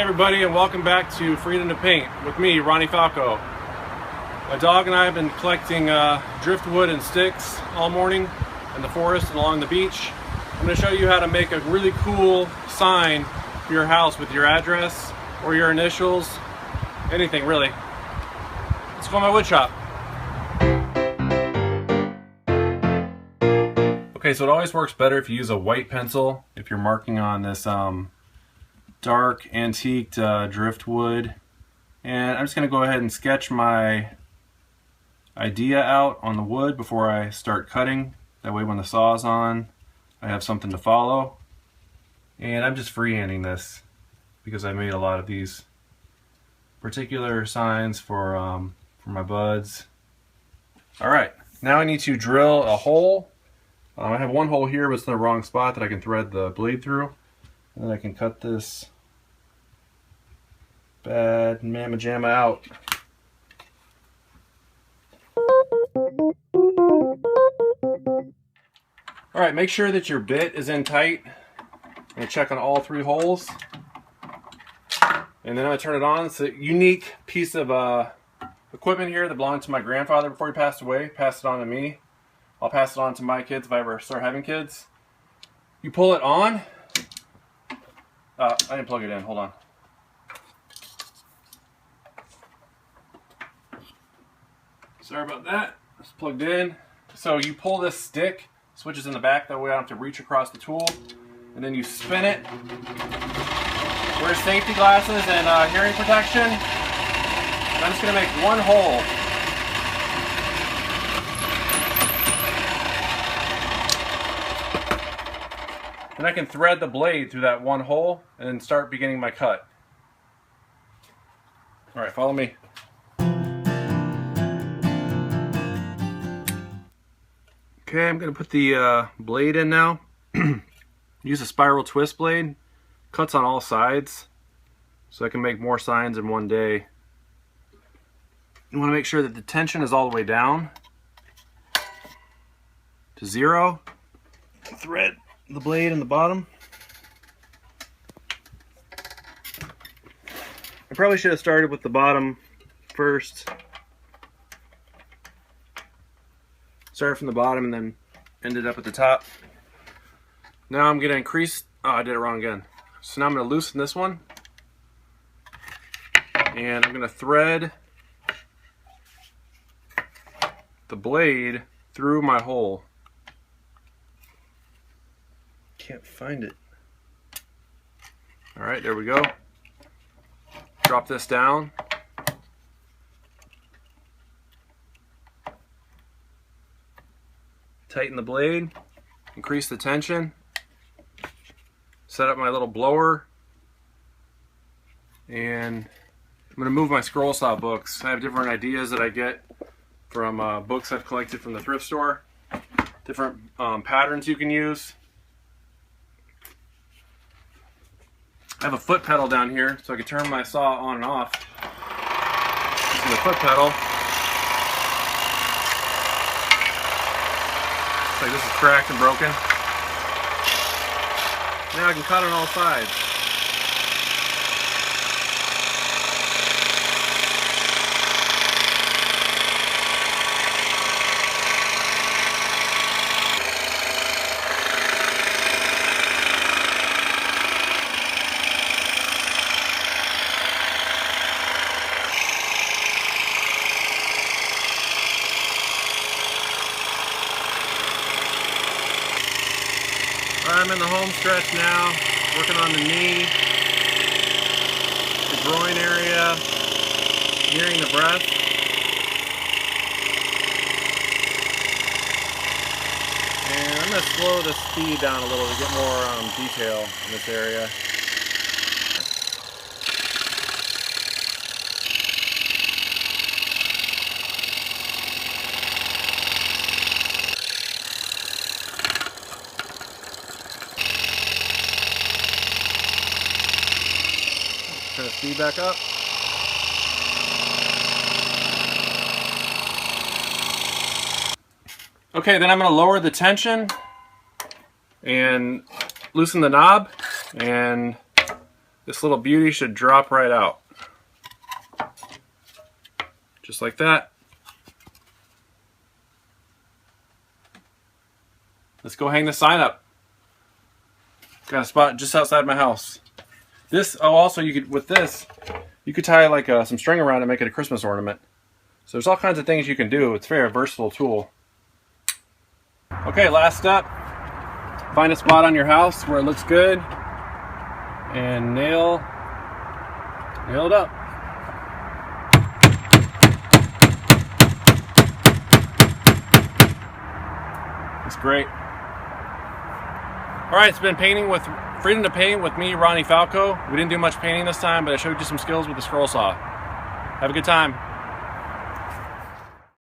everybody, and welcome back to Freedom to Paint with me, Ronnie Falco. My dog and I have been collecting driftwood and sticks all morning in the forest and along the beach. I'm going to show you how to make a really cool sign for your house with your address or your initials, anything really. Let's go to my wood shop. Okay, so it always works better if you use a white pencil if you're marking on this dark antiqued driftwood. And I'm just going to go ahead and sketch my idea out on the wood before I start cutting. That way when the saw is on, I have something to follow. And I'm just freehanding this because I made a lot of these particular signs for my buds. Alright, now I need to drill a hole. I have one hole here, but it's in the wrong spot that I can thread the blade through. And then I can cut this bad mamma jamma out. Alright, make sure that your bit is in tight. I'm going to check on all three holes. And then I'm going to turn it on. It's a unique piece of equipment here that belonged to my grandfather before he passed away. Passed it on to me. I'll pass it on to my kids if I ever start having kids. You pull it on. I didn't plug it in. Hold on. Sorry about that. It's plugged in. So you pull this stick, switches in the back, that way I don't have to reach across the tool. And then you spin it. Wear safety glasses and hearing protection. And I'm just going to make one hole. Then I can thread the blade through that one hole and then start beginning my cut. Alright, follow me. Okay, I'm going to put the blade in now. Use a spiral twist blade. Cuts on all sides, so I can make more signs in one day. You want to make sure that the tension is all the way down to 0. Thread the blade in the bottom. I probably should have started with the bottom first. Started from the bottom and then ended up at the top. Now I'm going to increase, I did it wrong again. So now I'm going to loosen this one. And I'm going to thread the blade through my hole. Can't find it. Alright, there we go. Drop this down. Tighten the blade. Increase the tension. Set up my little blower. And I'm going to move my scroll saw books. I have different ideas that I get from books I've collected from the thrift store. Different patterns you can use. I have a foot pedal down here, so I can turn my saw on and off using the foot pedal. Looks like this is cracked and broken. Now I can cut on all sides. I'm in the home stretch now, working on the knee, the groin area, nearing the breast. And I'm going to slow the speed down a little to get more detail in this area. Turn the speed back up. Okay, then I'm going to lower the tension and loosen the knob, and this little beauty should drop right out. Just like that. Let's go hang the sign up. Got a spot just outside my house. This, oh, also you could, with this, you could tie like some string around it and make it a Christmas ornament. So there's all kinds of things you can do. It's a very versatile tool. Okay, last step. Find a spot on your house where it looks good and nail it up. It's great. All right, it's been painting with Freedom to Paint with me, Ronnie Falco. We didn't do much painting this time, but I showed you some skills with the scroll saw. Have a good time.